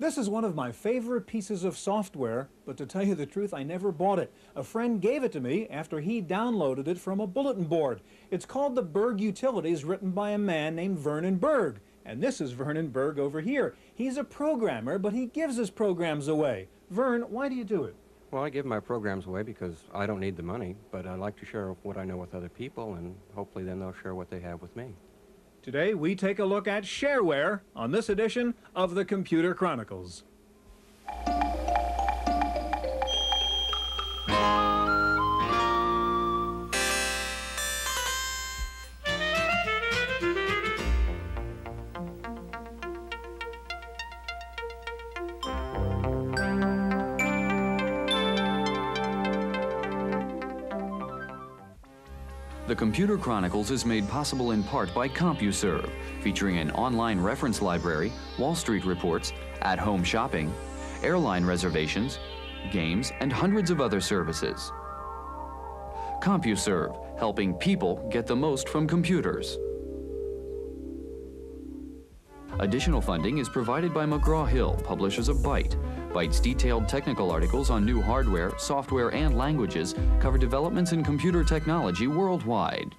This is one of my favorite pieces of software, but to tell you the truth, I never bought it. A friend gave it to me after he downloaded it from a bulletin board. It's called the Berg Utilities, written by a man named Vernon Berg. And this is Vernon Berg over here. He's a programmer, but he gives his programs away. Vern, why do you do it? Well, I give my programs away because I don't need the money, but I like to share what I know with other people, and hopefully then they'll share what they have with me. Today, we take a look at Shareware on this edition of the Computer Chronicles. The Computer Chronicles is made possible in part by CompuServe, featuring an online reference library, Wall Street reports, at-home shopping, airline reservations, games, and hundreds of other services. CompuServe, helping people get the most from computers. Additional funding is provided by McGraw-Hill, publishers of Byte. Byte's detailed technical articles on new hardware, software, and languages cover developments in computer technology worldwide.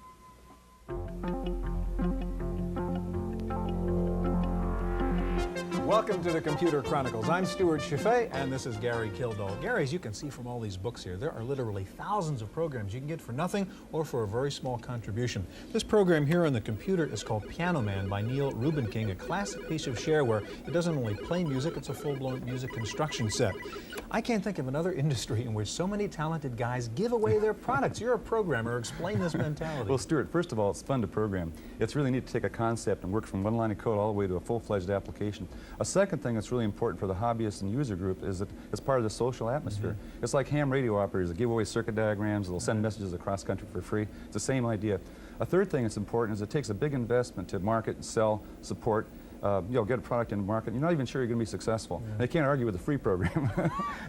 Welcome to the Computer Chronicles. I'm Stewart Cheifet, and this is Gary Kildall. Gary, as you can see from all these books here, there are literally thousands of programs you can get for nothing or for a very small contribution. This program here on the computer is called Piano Man by Neil Rubenking, a classic piece of shareware. It doesn't only play music, it's a full-blown music construction set. I can't think of another industry in which so many talented guys give away their products. You're a programmer. Explain this mentality. Well, Stuart, first of all, it's fun to program. It's really neat to take a concept and work from one line of code all the way to a full-fledged application. A second thing that's really important for the hobbyist and user group is that it's part of the social atmosphere. It's like ham radio operators that give away circuit diagrams, they'll send messages across country for free. It's the same idea. A third thing that's important is it takes a big investment to market and sell, support, get a product in the market. You're not even sure you're going to be successful. Yeah. They can't argue with a free program.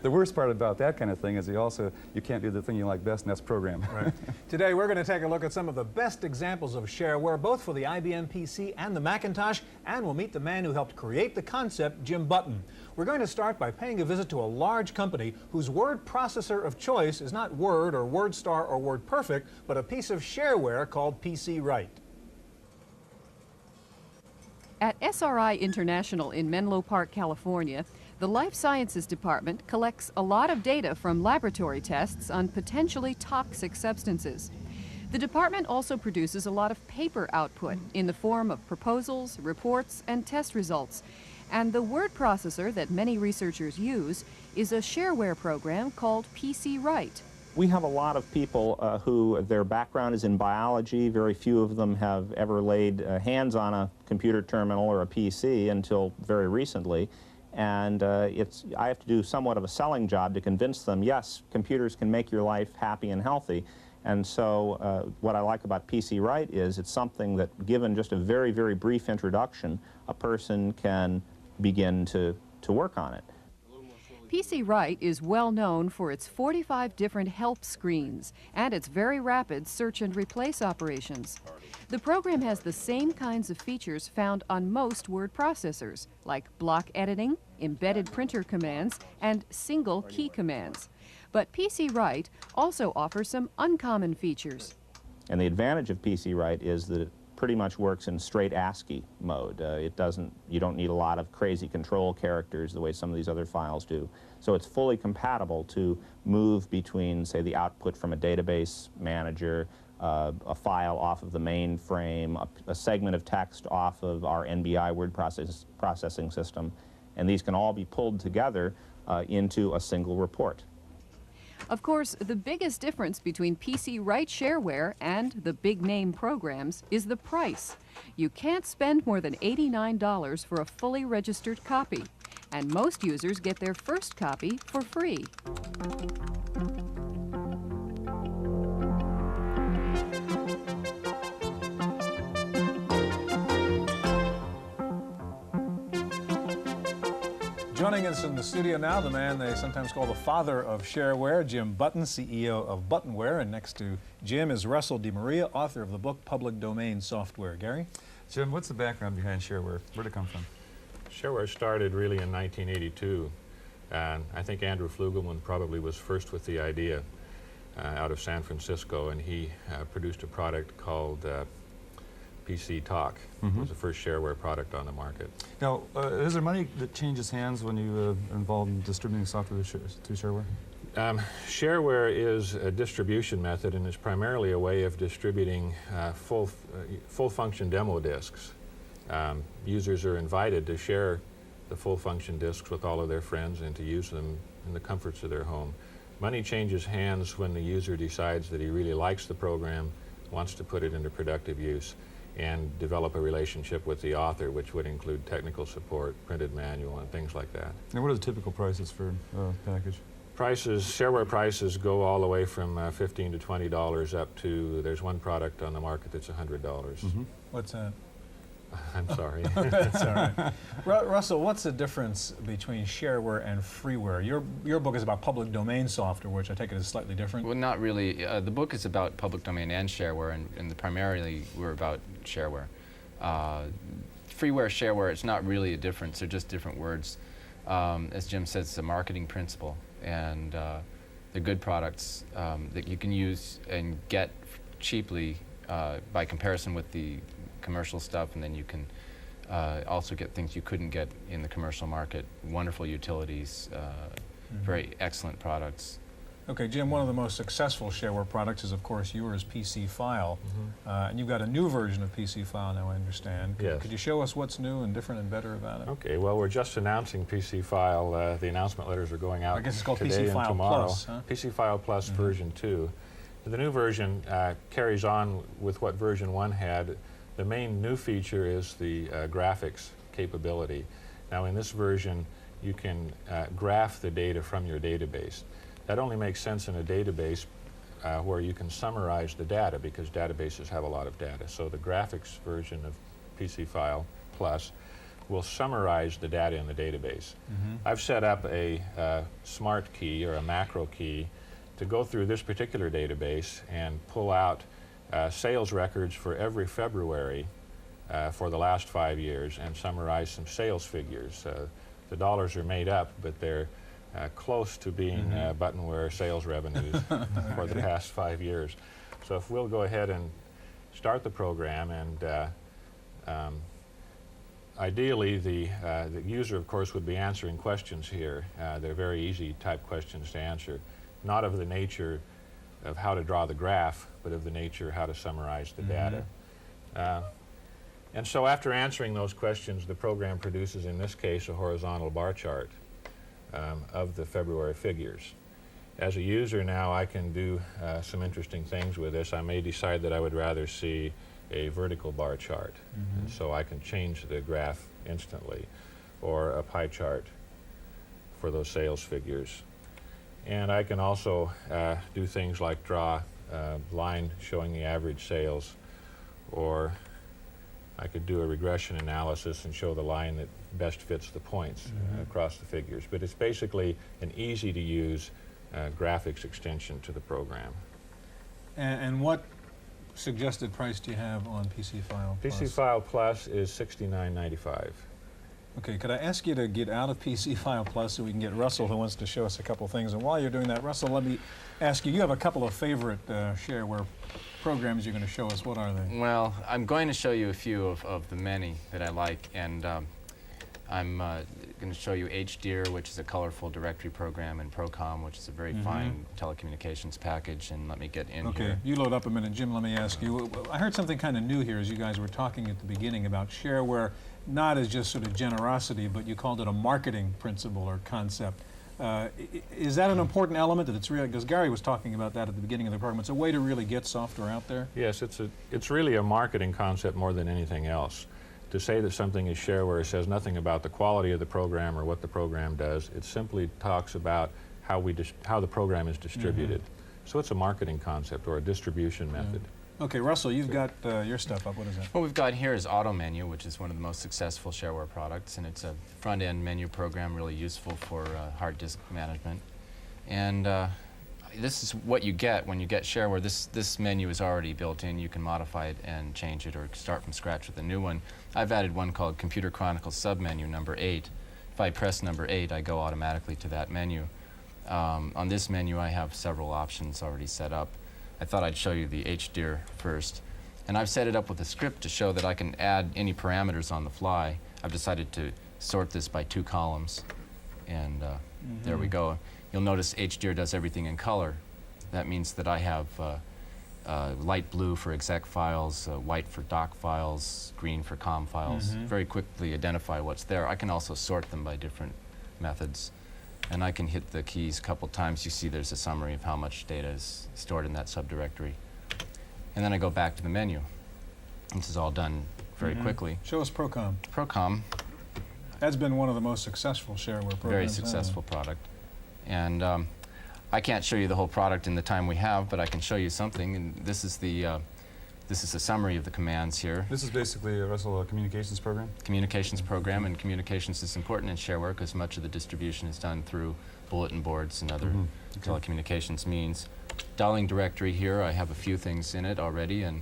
The worst part about that kind of thing is you can't do the thing you like best, and that's program. Right. Today we're going to take a look at some of the best examples of shareware, both for the IBM PC and the Macintosh, and we'll meet the man who helped create the concept, Jim Button. We're going to start by paying a visit to a large company whose word processor of choice is not Word or WordStar or WordPerfect, but a piece of shareware called PC Write. At SRI International in Menlo Park, California, the Life Sciences Department collects a lot of data from laboratory tests on potentially toxic substances. The department also produces a lot of paper output in the form of proposals, reports, and test results. And the word processor that many researchers use is a shareware program called PC Write. We have a lot of people who their background is in biology. Very few of them have ever laid hands on a computer terminal or a PC until very recently. And I have to do somewhat of a selling job to convince them, yes, computers can make your life happy and healthy. And so what I like about PC Write is it's something that, given just a very, very brief introduction, a person can begin to work on it. PC Write is well known for its 45 different help screens and its very rapid search and replace operations. The program has the same kinds of features found on most word processors, like block editing, embedded printer commands, and single key commands. But PC Write also offers some uncommon features. And the advantage of PC Write is that it pretty much works in straight ASCII mode. You don't need a lot of crazy control characters the way some of these other files do. So it's fully compatible to move between, say, the output from a database manager, a file off of the mainframe, a segment of text off of our NBI word processing system, and these can all be pulled together into a single report. Of course, the biggest difference between PC Write shareware and the big-name programs is the price. You can't spend more than $89 for a fully registered copy, and most users get their first copy for free. Joining us in the studio now, the man they sometimes call the father of shareware, Jim Button, CEO of Buttonware. And next to Jim is Russell DeMaria, author of the book Public Domain Software. Gary? Jim, what's the background behind shareware? Where'd it come from? Shareware started really in 1982, and I think Andrew Flugelman probably was first with the idea out of San Francisco, and he produced a product called PC Talk. It was the first Shareware product on the market. Now, is there money that changes hands when you are involved in distributing software to Shareware? Shareware is a distribution method, and is primarily a way of distributing full function demo disks. Users are invited to share the full function disks with all of their friends and to use them in the comforts of their home. Money changes hands when the user decides that he really likes the program, wants to put it into productive use, and develop a relationship with the author, which would include technical support, printed manual, and things like that. And what are the typical prices for a package? Shareware prices go all the way from $15 to $20 up to, there's one product on the market that's $100. What's that? I'm sorry. That's all right. Russell, what's the difference between shareware and freeware? Your book is about public domain software, which I take it is slightly different. Well, not really. The book is about public domain and shareware, and primarily we're about shareware. Freeware, shareware, it's not really a difference. They're just different words. As Jim says, it's a marketing principle, and they're good products that you can use and get cheaply by comparison with the commercial stuff, and then you can also get things you couldn't get in the commercial market. Wonderful utilities, very excellent products. Okay, Jim, one of the most successful shareware products is, of course, yours, PC File. And you've got a new version of PC File now, I understand. Yes. Could you show us what's new and different and better about it? Okay, well, we're just announcing PC File. The announcement letters are going out I guess it's called today PC File and tomorrow. Plus, huh? PC File Plus version 2. The new version carries on with what version 1 had. The main new feature is the graphics capability. Now, in this version, you can graph the data from your database. That only makes sense in a database where you can summarize the data, because databases have a lot of data. So the graphics version of PC File Plus will summarize the data in the database. I've set up a smart key or a macro key to go through this particular database and pull out sales records for every February for the last 5 years and summarize some sales figures. The dollars are made up, but they're close to being buttonware sales revenues for the past 5 years. So if we'll go ahead and start the program, and ideally the user, of course, would be answering questions here. They're very easy type questions to answer, not of the nature of how to draw the graph, but of the nature how to summarize the data. And so after answering those questions, the program produces, in this case, a horizontal bar chart of the February figures. As a user now, I can do some interesting things with this. I may decide that I would rather see a vertical bar chart, and so I can change the graph instantly, or a pie chart for those sales figures. And I can also do things like draw a line showing the average sales, or I could do a regression analysis and show the line that best fits the points across the figures. But it's basically an easy-to-use graphics extension to the program. And what suggested price do you have on PC File Plus? PC File Plus is $69.95. Okay, could I ask you to get out of PC File Plus so we can get Russell, who wants to show us a couple things. And while you're doing that, Russell, let me ask you, you have a couple of favorite shareware programs you're going to show us. What are they? Well, I'm going to show you a few of the many that I like, and I'm going to show you HDear, which is a colorful directory program, and Procom, which is a very fine telecommunications package. And let me get in here. Okay, you load up a minute. Jim, let me ask you, I heard something kind of new here as you guys were talking at the beginning about shareware, not as just sort of generosity, but you called it a marketing principle or concept. Is that an important element that it's really, because Gary was talking about that at the beginning of the program, it's a way to really get software out there? Yes, it's really a marketing concept more than anything else. To say that something is shareware says nothing about the quality of the program or what the program does. It simply talks about how the program is distributed. So it's a marketing concept or a distribution method. Okay, Russell, you've got your stuff up. What is that? What we've got here is Auto Menu, which is one of the most successful shareware products, and it's a front-end menu program really useful for hard disk management. And this is what you get when you get Shareware. This menu is already built in. You can modify it and change it or start from scratch with a new one. I've added one called Computer Chronicles submenu number 8. If I press number 8, I go automatically to that menu. On this menu, I have several options already set up. I thought I'd show you the HDIR first. And I've set it up with a script to show that I can add any parameters on the fly. I've decided to sort this by 2 columns. And there we go. You'll notice HDIR does everything in color. That means that I have light blue for exec files, white for doc files, green for com files. Very quickly identify what's there. I can also sort them by different methods. And I can hit the keys a couple times. You see there's a summary of how much data is stored in that subdirectory. And then I go back to the menu. This is all done very quickly. Show us Procom. Procom. That's been one of the most successful shareware programs. Very successful product. And I can't show you the whole product in the time we have, but I can show you something. And this is a summary of the commands here. This is basically, Russell, a communications program? Communications program, and communications is important in Shareware because much of the distribution is done through bulletin boards and other telecommunications means. Dialing directory here, I have a few things in it already, and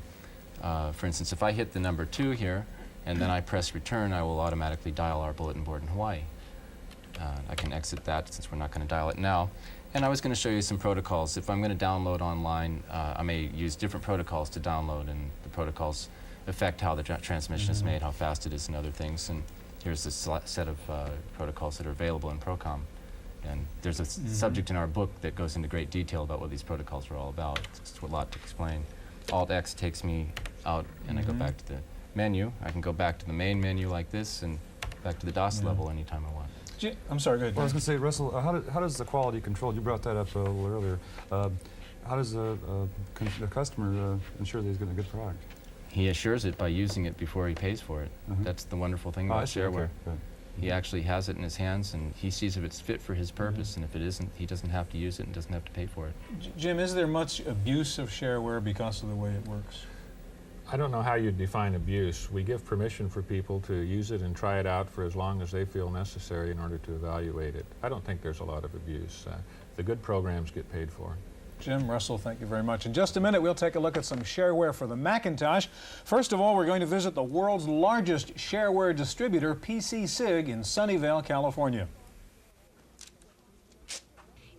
for instance, if I hit the number 2 here, and then I press return, I will automatically dial our bulletin board in Hawaii. I can exit that since we're not going to dial it now. And I was going to show you some protocols. If I'm going to download online, I may use different protocols to download, and the protocols affect how the transmission is made, how fast it is, and other things. And here's a set of protocols that are available in Procom. And there's a subject in our book that goes into great detail about what these protocols are all about. It's a lot to explain. Alt-X takes me out, and I go back to the menu. I can go back to the main menu like this, and back to the DOS level anytime I want. I'm sorry, go ahead. Well, I was going to say, Russell, how does the quality control, you brought that up a little earlier, how does the customer ensure that he's getting a good product? He assures it by using it before he pays for it. That's the wonderful thing about Shareware. Okay. He actually has it in his hands, and he sees if it's fit for his purpose, and if it isn't, he doesn't have to use it and doesn't have to pay for it. Jim, is there much abuse of Shareware because of the way it works? I don't know how you define abuse. We give permission for people to use it and try it out for as long as they feel necessary in order to evaluate it. I don't think there's a lot of abuse. The good programs get paid for. Jim, Russell, thank you very much. In just a minute, we'll take a look at some Shareware for the Macintosh. First of all, we're going to visit the world's largest Shareware distributor, PC-SIG, in Sunnyvale, California.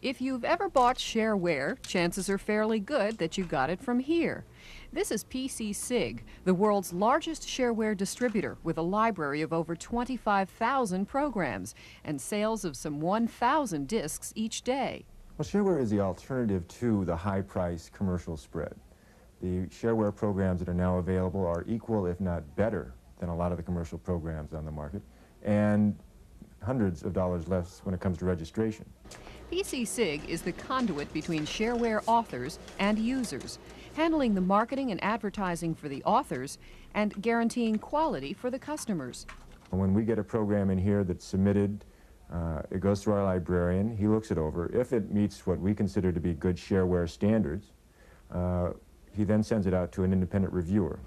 If you've ever bought Shareware, chances are fairly good that you got it from here. This is PC-SIG, the world's largest Shareware distributor with a library of over 25,000 programs and sales of some 1,000 disks each day. Well, Shareware is the alternative to the high-price commercial spread. The Shareware programs that are now available are equal, if not better, than a lot of the commercial programs on the market, and hundreds of dollars less when it comes to registration. PC-SIG is the conduit between Shareware authors and users, handling the marketing and advertising for the authors and guaranteeing quality for the customers. When we get a program in here that's submitted, it goes through our librarian. He looks it over. If it meets what we consider to be good Shareware standards, he then sends it out to an independent reviewer.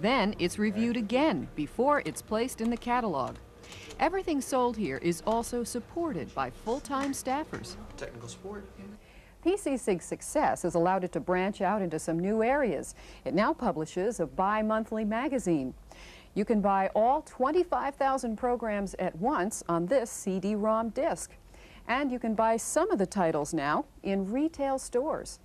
Then it's reviewed again before it's placed in the catalog. Everything sold here is also supported by full-time staffers. Technical support. PC-SIG's success has allowed it to branch out into some new areas. It now publishes a bi-monthly magazine. You can buy all 25,000 programs at once on this CD-ROM disc. And you can buy some of the titles now in retail stores.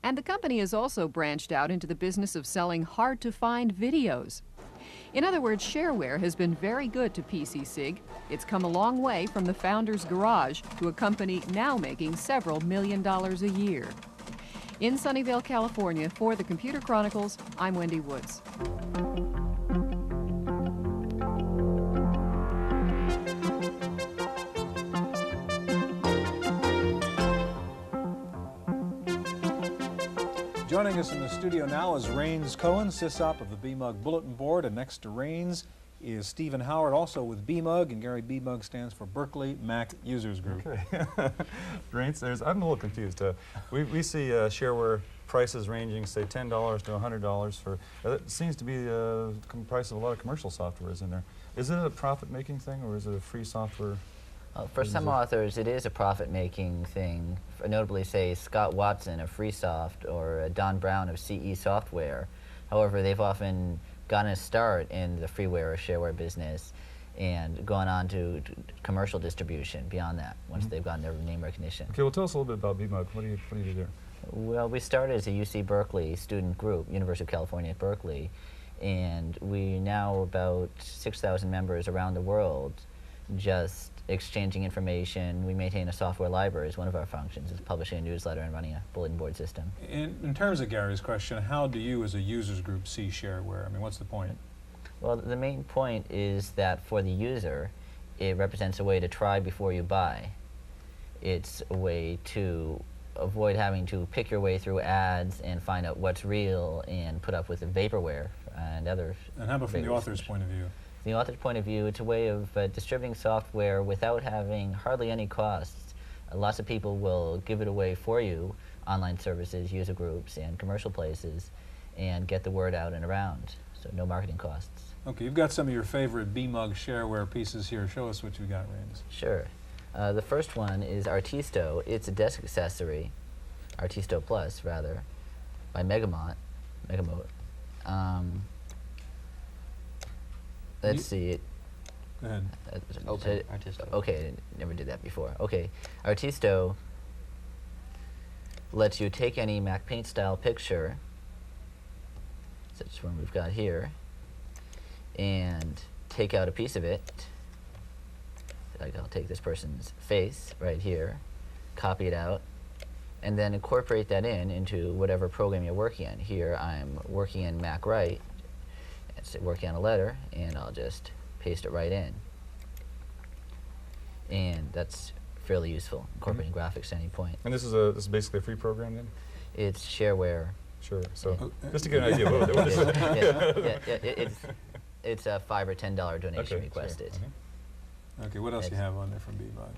And the company has also branched out into the business of selling hard-to-find videos. In other words, Shareware has been very good to PC-SIG. It's come a long way from the founder's garage to a company now making several $1 million a year. In Sunnyvale, California, for the Computer Chronicles, I'm Wendy Woods. Joining us in the studio now is Rains Cohen, SysOp of the BMUG Bulletin Board, and next to Rains is Stephen Howard, also with BMUG, and Gary, BMUG stands for Berkeley Mac Users Group. Okay. Rains, I'm a little confused. We see Shareware prices ranging, say, $10 to $100 for, it seems to be the price of a lot of commercial software is in there. Is it a profit-making thing, or is it a free software For some authors, it is a profit-making thing. Notably, say, Scott Watson of Freesoft or Don Brown of CE Software. However, they've often gotten a start in the freeware or shareware business and gone on to commercial distribution beyond that once they've gotten their name recognition. Okay, well, tell us a little bit about BMUG. What do you do there? Well, we started as a UC Berkeley student group, University of California at Berkeley, and we now about 6,000 members around the world just exchanging information. We maintain a software library as one of our functions, is publishing a newsletter and running a bulletin board system. In terms of Gary's question, how do you as a users group see shareware? I mean, what's the point? Well, the main point is that for the user, it represents a way to try before you buy. It's a way to avoid having to pick your way through ads and find out what's real and put up with the vaporware and other. And how about from the author's point of view? From the author's point of view, it's a way of distributing software without having hardly any costs. Lots of people will give it away for you, online services, user groups, and commercial places, and get the word out and around. So no marketing costs. Okay, you've got some of your favorite BMUG shareware pieces here. Show us what you got, Rains. Sure. The first one is Artisto. It's a desk accessory, Artisto Plus, rather, by Megamote. Let's see. Go ahead. Okay, Artisto. Okay, I never did that before. Okay, Artisto lets you take any Mac Paint style picture, such as one we've got here, and take out a piece of it. Like I'll take this person's face right here, copy it out, and then incorporate that into whatever program you're working in. Here I'm working in Mac Write, it's working on a letter, and I'll just paste it right in. And that's fairly useful, incorporating graphics at any point. And this is basically a free program then? It's shareware. Sure. So just to get an idea, what is it? It's a $5 or $10 donation requested. Sure. Okay, what else you have on there from BMUG?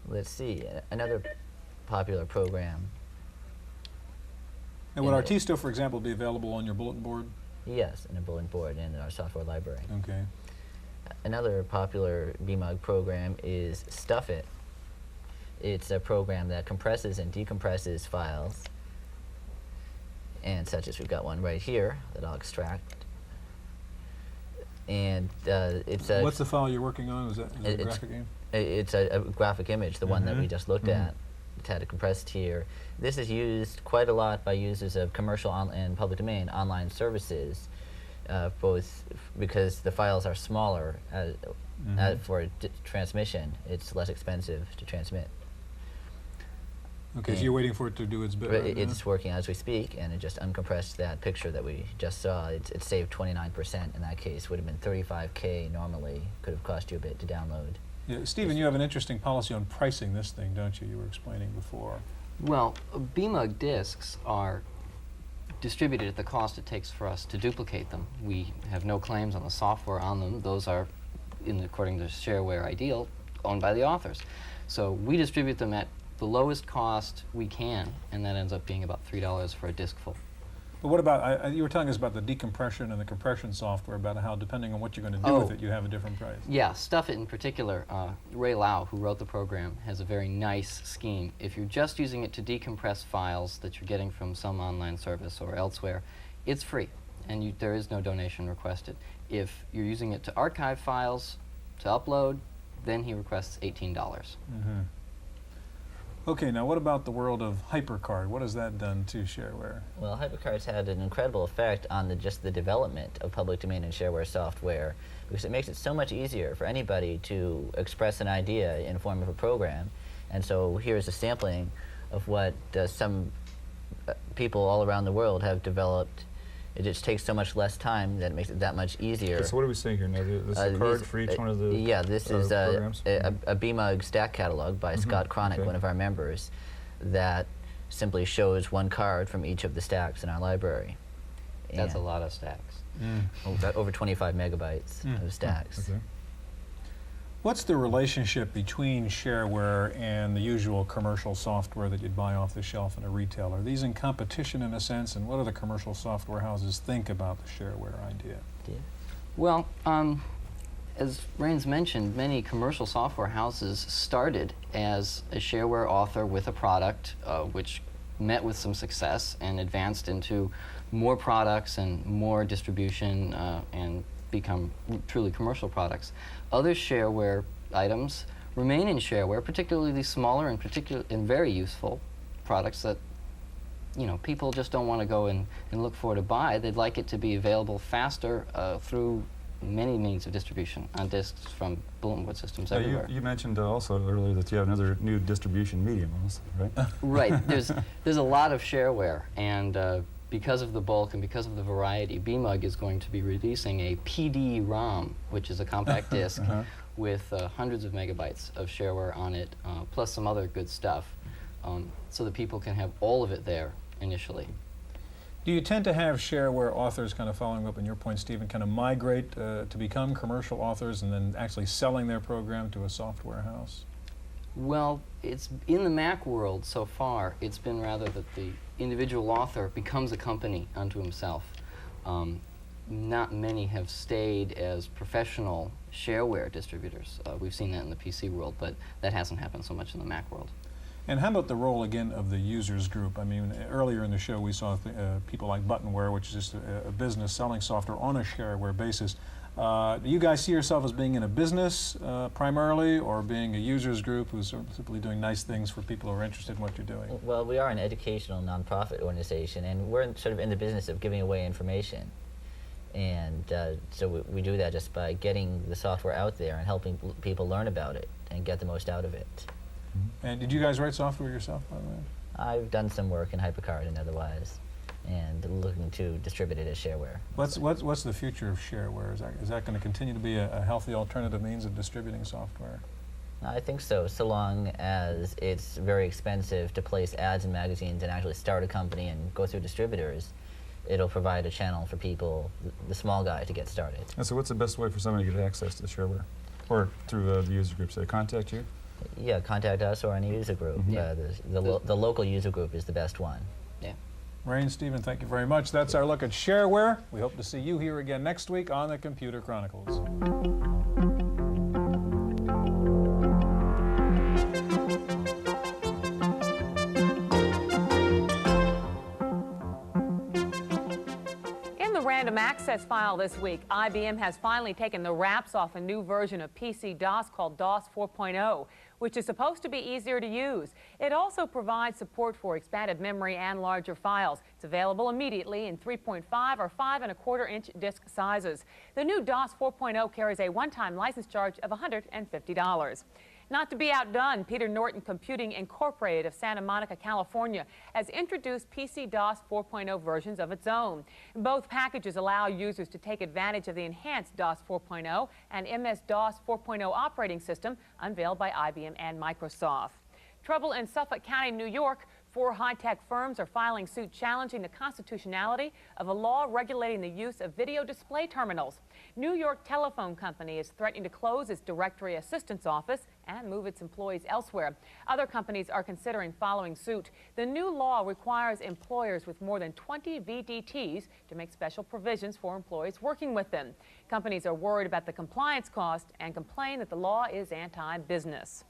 Let's see, another popular program. And would Artisto, for example, be available on your bulletin board? Yes, in a bulletin board and in our software library. Okay. Another popular BMUG program is Stuff It. It's a program that compresses and decompresses files, and such as we've got one right here that I'll extract. And it's a... What's the file you're working on? Is that a graphic game? It's a graphic image, the one that we just looked at. It's had it compressed here. This is used quite a lot by users of commercial and public domain online services, both because the files are smaller for transmission. It's less expensive to transmit. Okay, so you're waiting for it to do its bit right now? It's working as we speak, and it just uncompressed that picture that we just saw. It saved 29% in that case. Would have been $35K normally. Could have cost you a bit to download. Yeah, Stephen, you have an interesting policy on pricing this thing, don't you? You were explaining before. Well, BMUG disks are distributed at the cost it takes for us to duplicate them. We have no claims on the software on them. Those are, according to Shareware Ideal, owned by the authors. So we distribute them at the lowest cost we can, and that ends up being about $3 for a disk full. But what about, you were telling us about the decompression and the compression software, about how depending on what you're going to do with it, you have a different price. Yeah, Stuff It in particular, Ray Lau, who wrote the program, has a very nice scheme. If you're just using it to decompress files that you're getting from some online service or elsewhere, it's free, and there is no donation requested. If you're using it to archive files, to upload, then he requests $18. Okay, now what about the world of HyperCard? What has that done to shareware? Well, HyperCard's had an incredible effect on just the development of public domain and shareware software, because it makes it so much easier for anybody to express an idea in the form of a program. And so here's a sampling of what some people all around the world have developed. It just takes so much less time that it makes it that much easier. Okay, so what are we seeing here now? This is a card for each one of the Yeah, this is programs? a BMUG stack catalog by Scott Chronic, one of our members, that simply shows one card from each of the stacks in our library. That's a lot of stacks. Over 25 megabytes of stacks. Okay. What's the relationship between shareware and the usual commercial software that you'd buy off the shelf in a retailer? Are these in competition in a sense, and what do the commercial software houses think about the shareware idea? Well, As Rains mentioned, many commercial software houses started as a shareware author with a product which met with some success and advanced into more products and more distribution and become truly commercial products. Other shareware items remain in shareware, particularly the smaller and very useful products that people just don't want to go and look for to buy. They'd like it to be available faster through many means of distribution on disks from bulletin board systems everywhere. You mentioned also earlier that you have another new distribution medium also, right? Right. There's a lot of shareware, and because of the bulk and because of the variety, BMUG is going to be releasing a PD-ROM, which is a compact disk with hundreds of megabytes of shareware on it, plus some other good stuff, so that people can have all of it there initially. Do you tend to have shareware authors, kind of following up on your point, Stephen, kind of migrate to become commercial authors and then actually selling their program to a software house? Well, it's in the Mac world so far, it's been rather that the individual author becomes a company unto himself. Not many have stayed as professional shareware distributors. We've seen that in the PC world, but that hasn't happened so much in the Mac world. And how about the role, again, of the users group? I mean, earlier in the show we saw people like Buttonware, which is just a business selling software on a shareware basis. Do you guys see yourself as being in a business primarily, or being a users group who's sort of simply doing nice things for people who are interested in what you're doing? Well, we are an educational nonprofit organization, and we're sort of in the business of giving away information. And so we do that just by getting the software out there and helping people learn about it and get the most out of it. And did you guys write software yourself, by the way? I've done some work in HyperCard and otherwise, and looking to distribute it as shareware. What's the future of shareware? Is that going to continue to be a healthy alternative means of distributing software? I think so long as it's very expensive to place ads in magazines and actually start a company and go through distributors. It'll provide a channel for people, the small guy, to get started. And so what's the best way for somebody to get access to the shareware? Or through the user groups? They contact you? Yeah, contact us or any user group. The local user group is the best one. Yeah. Ray, Stephen, thank you very much. That's our look at shareware. We hope to see you here again next week on the Computer Chronicles. Random access file this week, IBM has finally taken the wraps off a new version of PC-DOS called DOS 4.0, which is supposed to be easier to use. It also provides support for expanded memory and larger files. It's available immediately in 3.5 or 5.25-inch disk sizes. The new DOS 4.0 carries a one-time license charge of $150. Not to be outdone, Peter Norton Computing Incorporated of Santa Monica, California, has introduced PC-DOS 4.0 versions of its own. Both packages allow users to take advantage of the enhanced DOS 4.0 and MS-DOS 4.0 operating system unveiled by IBM and Microsoft. Trouble in Suffolk County, New York. 4 high-tech firms are filing suit challenging the constitutionality of a law regulating the use of video display terminals. New York Telephone Company is threatening to close its directory assistance office and move its employees elsewhere. Other companies are considering following suit. The new law requires employers with more than 20 VDTs to make special provisions for employees working with them. Companies are worried about the compliance cost and complain that the law is anti-business.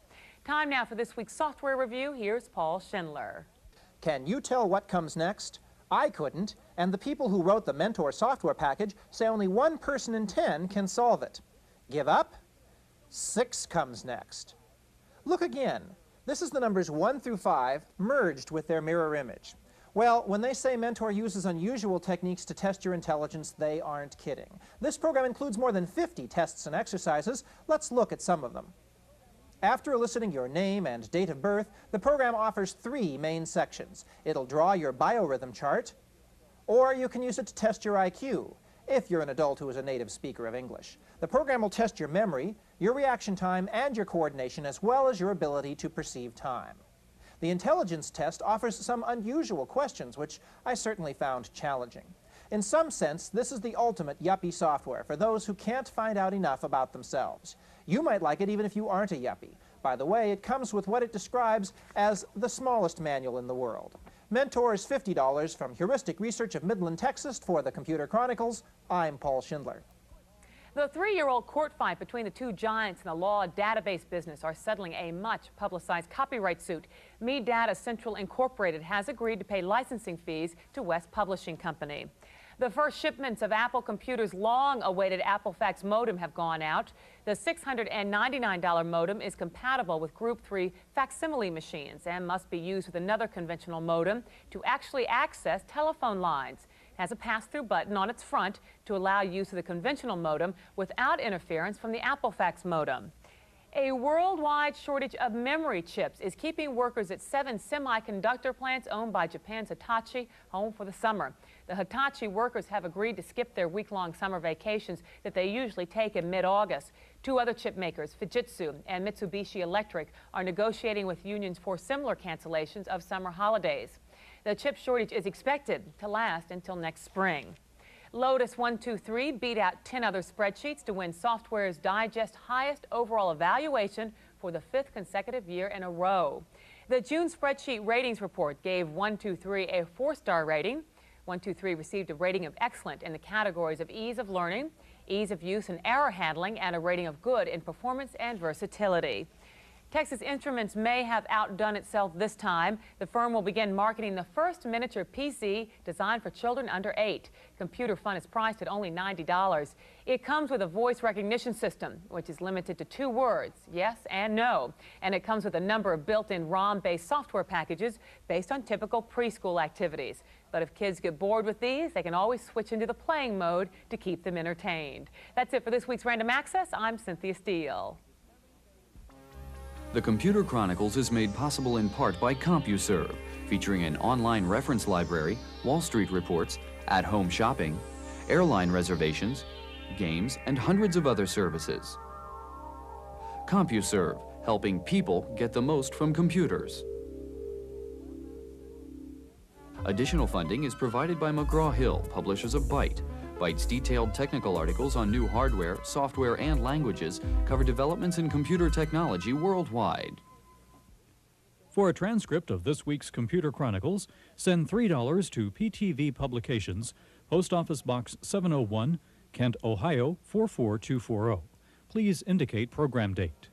Time now for this week's software review. Here's Paul Schindler. Can you tell what comes next? I couldn't, and the people who wrote the Mentor software package say only 1 person in 10 can solve it. Give up? 6 comes next. Look again. This is the numbers 1 through 5 merged with their mirror image. Well, when they say Mentor uses unusual techniques to test your intelligence, they aren't kidding. This program includes more than 50 tests and exercises. Let's look at some of them. After eliciting your name and date of birth, the program offers 3 main sections. It'll draw your biorhythm chart, or you can use it to test your IQ, if you're an adult who is a native speaker of English. The program will test your memory, your reaction time, and your coordination, as well as your ability to perceive time. The intelligence test offers some unusual questions, which I certainly found challenging. In some sense, this is the ultimate yuppie software for those who can't find out enough about themselves. You might like it even if you aren't a yuppie. By the way, it comes with what it describes as the smallest manual in the world. Mentor is $50 from Heuristic Research of Midland, Texas. For the Computer Chronicles, I'm Paul Schindler. The 3-year-old court fight between the two giants in the law database business are settling a much-publicized copyright suit. Me Data Central Incorporated has agreed to pay licensing fees to West Publishing Company. The first shipments of Apple Computer's long-awaited Apple Fax modem have gone out. The $699 modem is compatible with Group 3 facsimile machines and must be used with another conventional modem to actually access telephone lines. It has a pass-through button on its front to allow use of the conventional modem without interference from the Apple Fax modem. A worldwide shortage of memory chips is keeping workers at 7 semiconductor plants owned by Japan's Hitachi home for the summer. The Hitachi workers have agreed to skip their week-long summer vacations that they usually take in mid-August. 2 other chip makers, Fujitsu and Mitsubishi Electric, are negotiating with unions for similar cancellations of summer holidays. The chip shortage is expected to last until next spring. Lotus 123 beat out 10 other spreadsheets to win Software's Digest highest overall evaluation for the 5th consecutive year in a row. The June spreadsheet ratings report gave 123 a 4-star rating. 123 received a rating of excellent in the categories of ease of learning, ease of use and error handling, and a rating of good in performance and versatility. Texas Instruments may have outdone itself this time. The firm will begin marketing the first miniature PC designed for children under 8. Computer Fun is priced at only $90. It comes with a voice recognition system, which is limited to 2 words, yes and no. And it comes with a number of built-in ROM-based software packages based on typical preschool activities. But if kids get bored with these, they can always switch into the playing mode to keep them entertained. That's it for this week's Random Access. I'm Cynthia Steele. The Computer Chronicles is made possible in part by CompuServe, featuring an online reference library, Wall Street reports, at-home shopping, airline reservations, games, and hundreds of other services. CompuServe, helping people get the most from computers. Additional funding is provided by McGraw-Hill, publishers of Byte. Byte's detailed technical articles on new hardware, software, and languages cover developments in computer technology worldwide. For a transcript of this week's Computer Chronicles, send $3 to PTV Publications, Post Office Box 701, Kent, Ohio 44240. Please indicate program date.